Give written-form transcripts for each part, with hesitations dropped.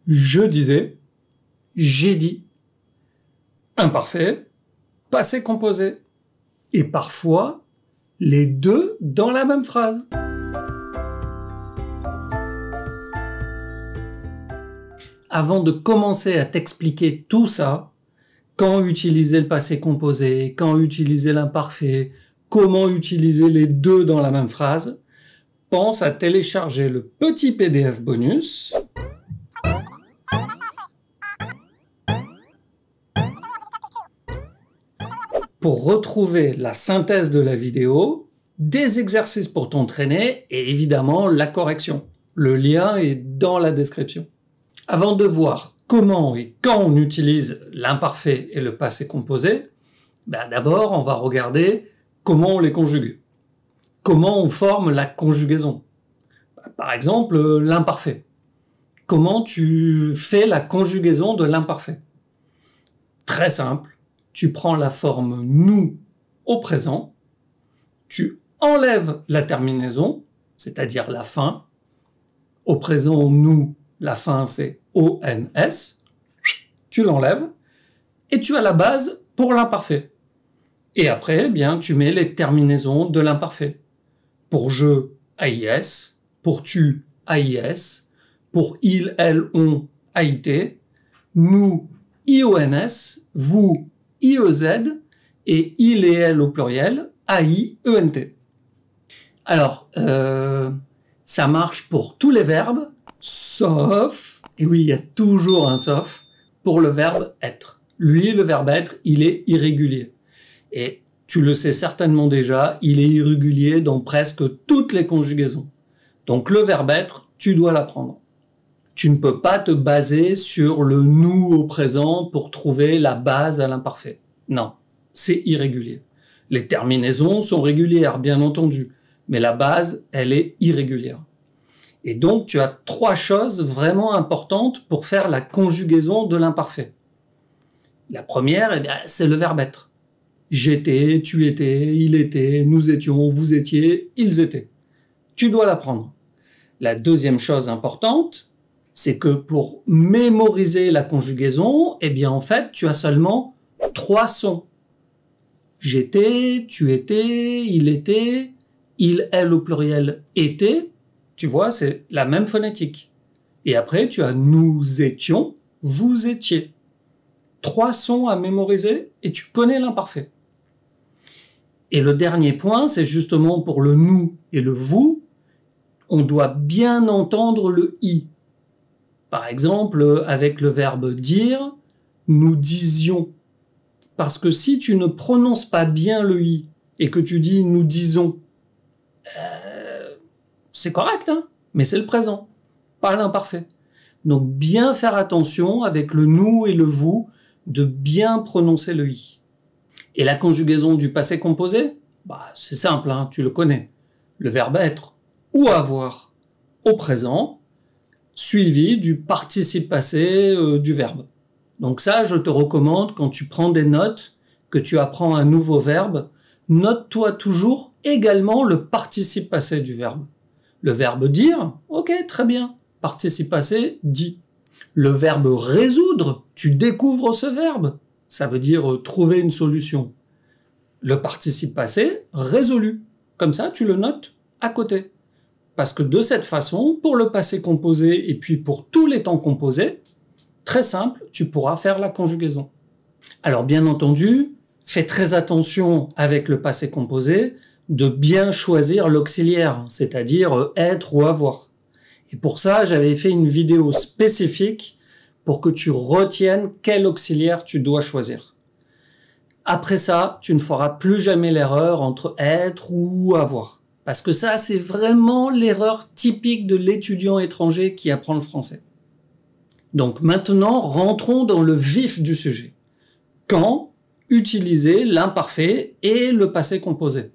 Je disais, j'ai dit. Imparfait, passé composé. Et parfois, les deux dans la même phrase. Avant de commencer à t'expliquer tout ça, quand utiliser le passé composé, quand utiliser l'imparfait, comment utiliser les deux dans la même phrase, pense à télécharger le petit PDF bonus pour retrouver la synthèse de la vidéo, des exercices pour t'entraîner et évidemment la correction. Le lien est dans la description. Avant de voir comment et quand on utilise l'imparfait et le passé composé, d'abord on va regarder comment on les conjugue. Comment on forme la conjugaison. Par exemple, l'imparfait. Comment tu fais la conjugaison de l'imparfait? Très simple. Tu prends la forme nous au présent, tu enlèves la terminaison, c'est-à-dire la fin. Au présent, nous, la fin c'est ONS. Tu l'enlèves et tu as la base pour l'imparfait. Et après, tu mets les terminaisons de l'imparfait. Pour je, AIS. Pour tu, AIS. Pour il, elle, on, AIT. Nous, IONS. Vous, IEZ. Et il et elle au pluriel, AIENT. Alors, ça marche pour tous les verbes, sauf, et oui, il y a toujours un sauf, pour le verbe être. Lui, le verbe être, il est irrégulier. Et tu le sais certainement déjà, il est irrégulier dans presque toutes les conjugaisons. Donc le verbe être, tu dois l'apprendre. Tu ne peux pas te baser sur le nous au présent pour trouver la base à l'imparfait. Non, c'est irrégulier. Les terminaisons sont régulières, bien entendu, mais la base, elle est irrégulière. Et donc, tu as 3 choses vraiment importantes pour faire la conjugaison de l'imparfait. La première, c'est le verbe être. J'étais, tu étais, il était, nous étions, vous étiez, ils étaient. Tu dois l'apprendre. La deuxième chose importante, c'est que pour mémoriser la conjugaison, en fait, tu as seulement 3 sons. J'étais, tu étais, il, elle au pluriel était. Tu vois, c'est la même phonétique. Et après, tu as nous étions, vous étiez. 3 sons à mémoriser et tu connais l'imparfait. Et le dernier point, c'est justement pour le nous et le vous, on doit bien entendre le i. Par exemple, avec le verbe dire, nous disions. Parce que si tu ne prononces pas bien le i et que tu dis nous disons, c'est correct, mais c'est le présent, pas l'imparfait. Donc bien faire attention avec le nous et le vous, de bien prononcer le i. Et la conjugaison du passé composé, c'est simple, tu le connais. Le verbe être ou avoir au présent, suivi du participe passé du verbe. Donc ça, je te recommande quand tu prends des notes, que tu apprends un nouveau verbe, note-toi toujours également le participe passé du verbe. Le verbe dire, ok, très bien, participe passé, dit. Le verbe résoudre, tu découvres ce verbe. Ça veut dire trouver une solution. Le participe passé, résolu. Comme ça, tu le notes à côté. Parce que de cette façon, pour le passé composé et puis pour tous les temps composés, très simple, tu pourras faire la conjugaison. Alors bien entendu, fais très attention avec le passé composé de bien choisir l'auxiliaire, c'est-à-dire être ou avoir. Et pour ça, j'avais fait une vidéo spécifique pour que tu retiennes quel auxiliaire tu dois choisir. Après ça, tu ne feras plus jamais l'erreur entre être ou avoir. Parce que ça, c'est vraiment l'erreur typique de l'étudiant étranger qui apprend le français. Donc maintenant, rentrons dans le vif du sujet. Quand utiliser l'imparfait et le passé composé?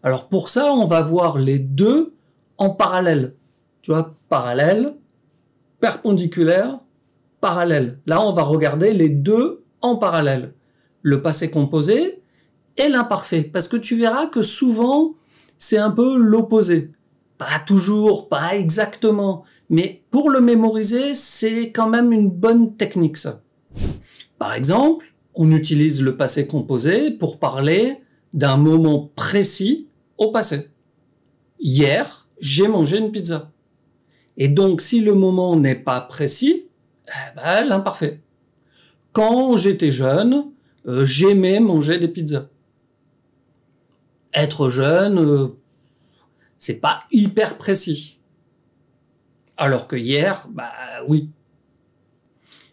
Alors pour ça, on va voir les deux en parallèle. Tu vois, parallèle, perpendiculaire, parallèle. Là, on va regarder les deux en parallèle. Le passé composé et l'imparfait. Parce que tu verras que souvent, c'est un peu l'opposé. Pas toujours, pas exactement, mais pour le mémoriser, c'est quand même une bonne technique, ça. Par exemple, on utilise le passé composé pour parler d'un moment précis au passé. Hier, j'ai mangé une pizza. Et donc, si le moment n'est pas précis, l'imparfait. Quand j'étais jeune, j'aimais manger des pizzas. Être jeune, c'est pas hyper précis. Alors que hier, oui.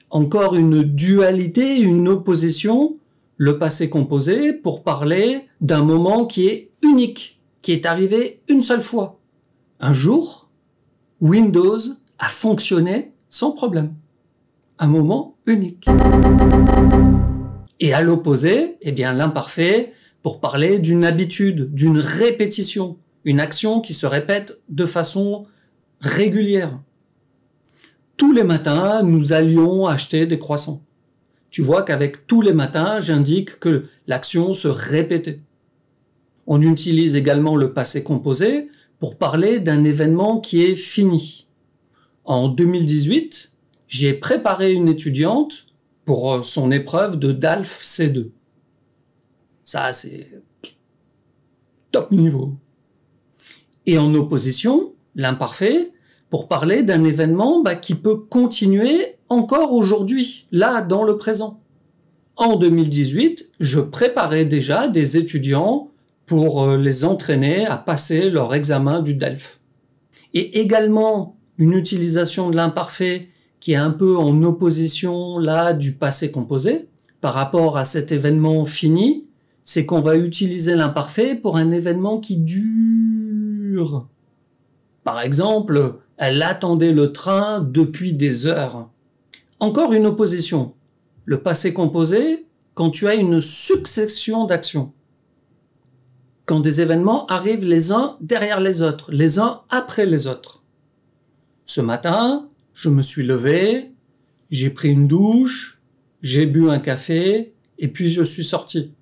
Encore une dualité, une opposition, le passé composé pour parler d'un moment qui est unique, qui est arrivé une seule fois. Un jour, Windows a fonctionné sans problème. Un moment unique. Et à l'opposé, l'imparfait pour parler d'une habitude, d'une répétition, une action qui se répète de façon régulière. Tous les matins, nous allions acheter des croissants. Tu vois qu'avec tous les matins, j'indique que l'action se répétait. On utilise également le passé composé pour parler d'un événement qui est fini. En 2018, j'ai préparé une étudiante pour son épreuve de DALF C2. Ça, c'est top niveau. Et en opposition, l'imparfait, pour parler d'un événement qui peut continuer encore aujourd'hui, là, dans le présent. En 2018, je préparais déjà des étudiants pour les entraîner à passer leur examen du DELF. Et également, une utilisation de l'imparfait qui est un peu en opposition, là, du passé composé, par rapport à cet événement fini, c'est qu'on va utiliser l'imparfait pour un événement qui dure. Par exemple, elle attendait le train depuis des heures. Encore une opposition. Le passé composé, quand tu as une succession d'actions. Quand des événements arrivent les uns derrière les autres, les uns après les autres. Ce matin, je me suis levé, j'ai pris une douche, j'ai bu un café, et puis je suis sorti.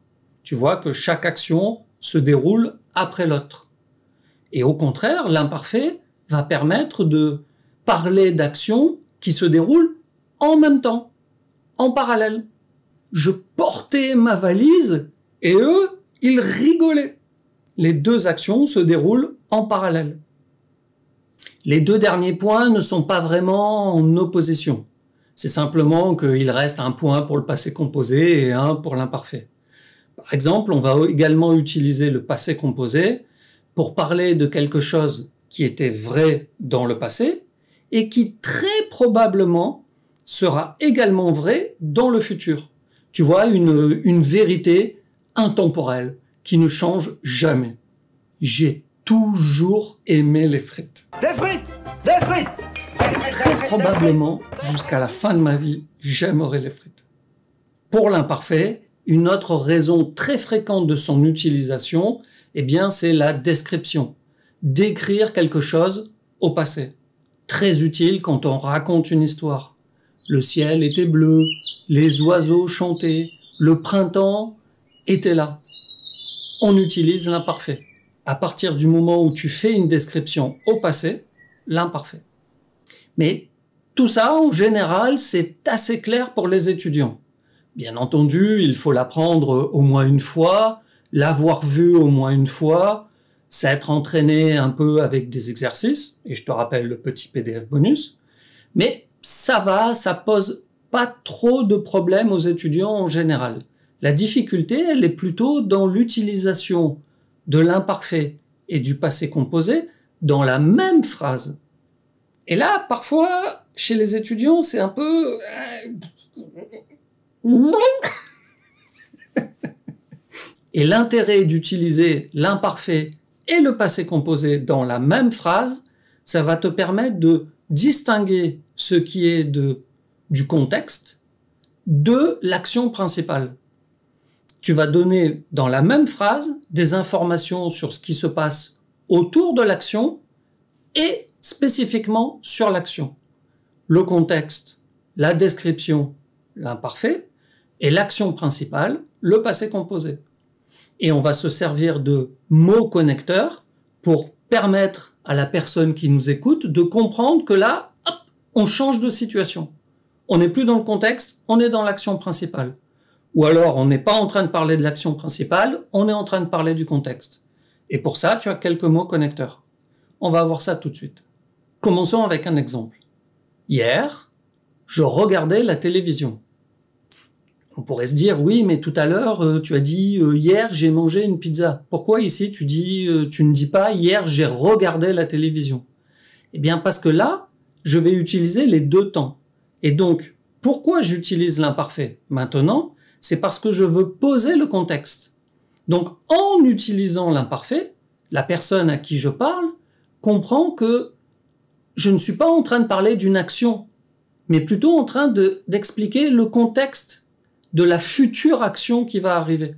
Tu vois que chaque action se déroule après l'autre. Et au contraire, l'imparfait va permettre de parler d'actions qui se déroulent en même temps, en parallèle. Je portais ma valise et eux, ils rigolaient. Les deux actions se déroulent en parallèle. Les deux derniers points ne sont pas vraiment en opposition. C'est simplement qu'il reste un point pour le passé composé et un pour l'imparfait. Par exemple, on va également utiliser le passé composé pour parler de quelque chose qui était vrai dans le passé et qui très probablement sera également vrai dans le futur. Tu vois, une vérité intemporelle qui ne change jamais. J'ai toujours aimé les frites. Des frites! Des frites! Très probablement, jusqu'à la fin de ma vie, j'aimerai les frites. Pour l'imparfait, une autre raison très fréquente de son utilisation, c'est la description. Décrire quelque chose au passé. Très utile quand on raconte une histoire. Le ciel était bleu, les oiseaux chantaient, le printemps était là. On utilise l'imparfait. À partir du moment où tu fais une description au passé, l'imparfait. Mais tout ça, en général, c'est assez clair pour les étudiants. Bien entendu, il faut l'apprendre au moins une fois, l'avoir vu au moins une fois, s'être entraîné un peu avec des exercices, et je te rappelle le petit PDF bonus, mais ça va, ça pose pas trop de problèmes aux étudiants en général. La difficulté, elle est plutôt dans l'utilisation de l'imparfait et du passé composé dans la même phrase. Et là, parfois, chez les étudiants, c'est un peu... Et l'intérêt d'utiliser l'imparfait et le passé composé dans la même phrase, ça va te permettre de distinguer ce qui est du contexte de l'action principale. Tu vas donner dans la même phrase des informations sur ce qui se passe autour de l'action et spécifiquement sur l'action. Le contexte, la description, l'imparfait, et l'action principale, le passé composé. Et on va se servir de mots connecteurs pour permettre à la personne qui nous écoute de comprendre que là, hop, on change de situation. On n'est plus dans le contexte, on est dans l'action principale. Ou alors, on n'est pas en train de parler de l'action principale, on est en train de parler du contexte. Et pour ça, tu as quelques mots connecteurs. On va voir ça tout de suite. Commençons avec un exemple. Hier, je regardais la télévision. On pourrait se dire, oui, mais tout à l'heure, tu as dit, hier, j'ai mangé une pizza. Pourquoi ici, tu ne dis pas, hier, j'ai regardé la télévision? Eh bien, parce que là, je vais utiliser les deux temps. Et donc, pourquoi j'utilise l'imparfait maintenant? C'est parce que je veux poser le contexte. Donc, en utilisant l'imparfait, la personne à qui je parle comprend que je ne suis pas en train de parler d'une action, mais plutôt en train d'expliquer le contexte de la future action qui va arriver.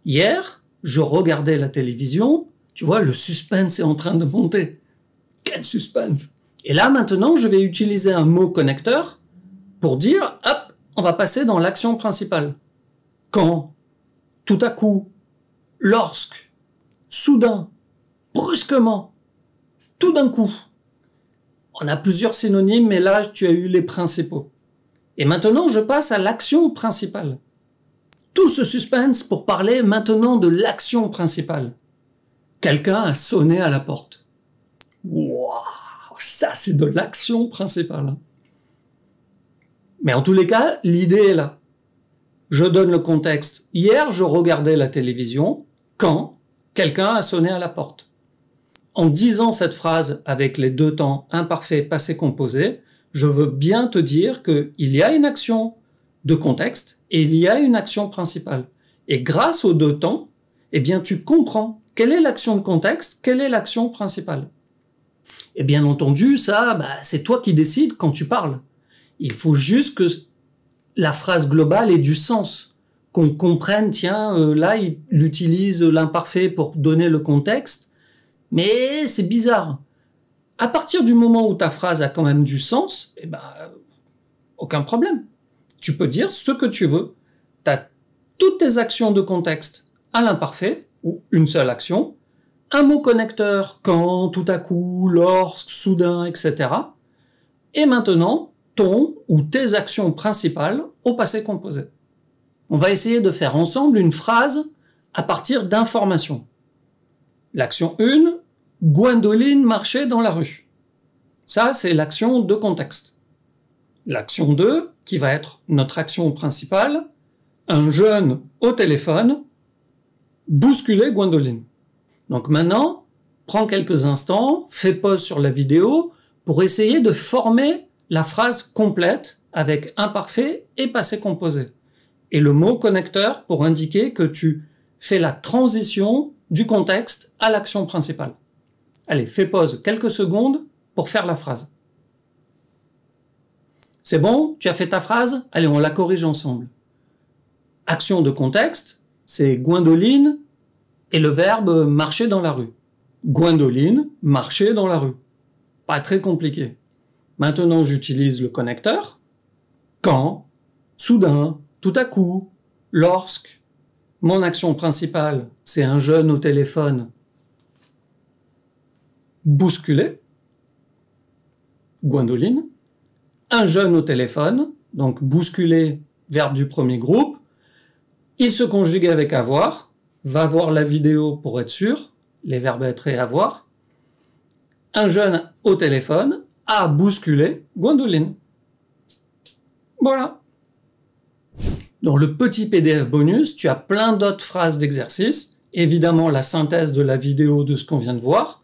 Hier, je regardais la télévision, tu vois, le suspense est en train de monter. Quel suspense! Et là, maintenant, je vais utiliser un mot connecteur pour dire, hop, on va passer dans l'action principale. Quand, tout à coup, lorsque, soudain, brusquement, tout d'un coup. On a plusieurs synonymes, mais là, tu as eu les principaux. Et maintenant, je passe à l'action principale. Tout ce suspense pour parler maintenant de l'action principale. Quelqu'un a sonné à la porte. Waouh, ça c'est de l'action principale. Mais en tous les cas, l'idée est là. Je donne le contexte. Hier, je regardais la télévision quand quelqu'un a sonné à la porte. En disant cette phrase avec les deux temps imparfait, passé, composé, je veux bien te dire qu'il y a une action de contexte et il y a une action principale. Et grâce aux deux temps, eh bien, tu comprends quelle est l'action de contexte, quelle est l'action principale. Et bien entendu, ça, c'est toi qui décides quand tu parles. Il faut juste que la phrase globale ait du sens, qu'on comprenne, tiens, là, il utilise l'imparfait pour donner le contexte, mais c'est bizarre. À partir du moment où ta phrase a quand même du sens, aucun problème. Tu peux dire ce que tu veux. Tu as toutes tes actions de contexte à l'imparfait, ou une seule action, un mot connecteur, quand, tout à coup, lorsque, soudain, etc. Et maintenant, ton ou tes actions principales au passé composé. On va essayer de faire ensemble une phrase à partir d'informations. L'action 1, Gwendoline marchait dans la rue. Ça, c'est l'action de contexte. L'action 2, qui va être notre action principale, un jeune au téléphone bousculait Gwendoline. Donc maintenant, prends quelques instants, fais pause sur la vidéo pour essayer de former la phrase complète avec imparfait et passé composé. Et le mot connecteur pour indiquer que tu fais la transition du contexte à l'action principale. Allez, fais pause quelques secondes pour faire la phrase. C'est bon? Tu as fait ta phrase? Allez, on la corrige ensemble. Action de contexte, c'est Gwendoline et le verbe marcher dans la rue. Gwendoline marchait dans la rue. Pas très compliqué. Maintenant, j'utilise le connecteur. Quand, soudain, tout à coup, lorsque. Mon action principale, c'est un jeune au téléphone bousculé. Gwendoline. Un jeune au téléphone, donc bousculé, verbe du premier groupe. Il se conjugue avec avoir. Va voir la vidéo pour être sûr. Les verbes être et avoir. Un jeune au téléphone a bousculé Gwendoline. Voilà. Dans le petit PDF bonus, tu as plein d'autres phrases d'exercice, évidemment la synthèse de la vidéo de ce qu'on vient de voir,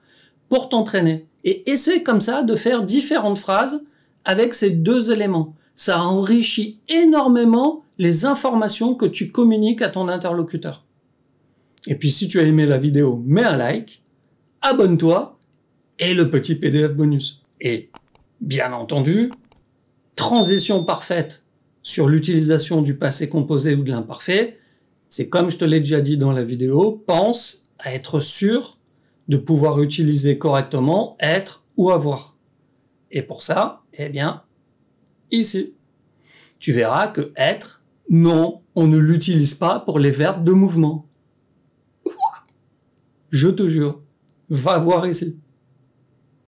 pour t'entraîner. Et essaie comme ça de faire différentes phrases avec ces deux éléments. Ça enrichit énormément les informations que tu communiques à ton interlocuteur. Et puis si tu as aimé la vidéo, mets un like, abonne-toi et le petit PDF bonus. Et bien entendu, transition parfaite sur l'utilisation du passé composé ou de l'imparfait, c'est comme je te l'ai déjà dit dans la vidéo, pense à être sûr de pouvoir utiliser correctement être ou avoir. Et pour ça, eh bien, ici, tu verras que être, non, on ne l'utilise pas pour les verbes de mouvement. Je te jure, va voir ici.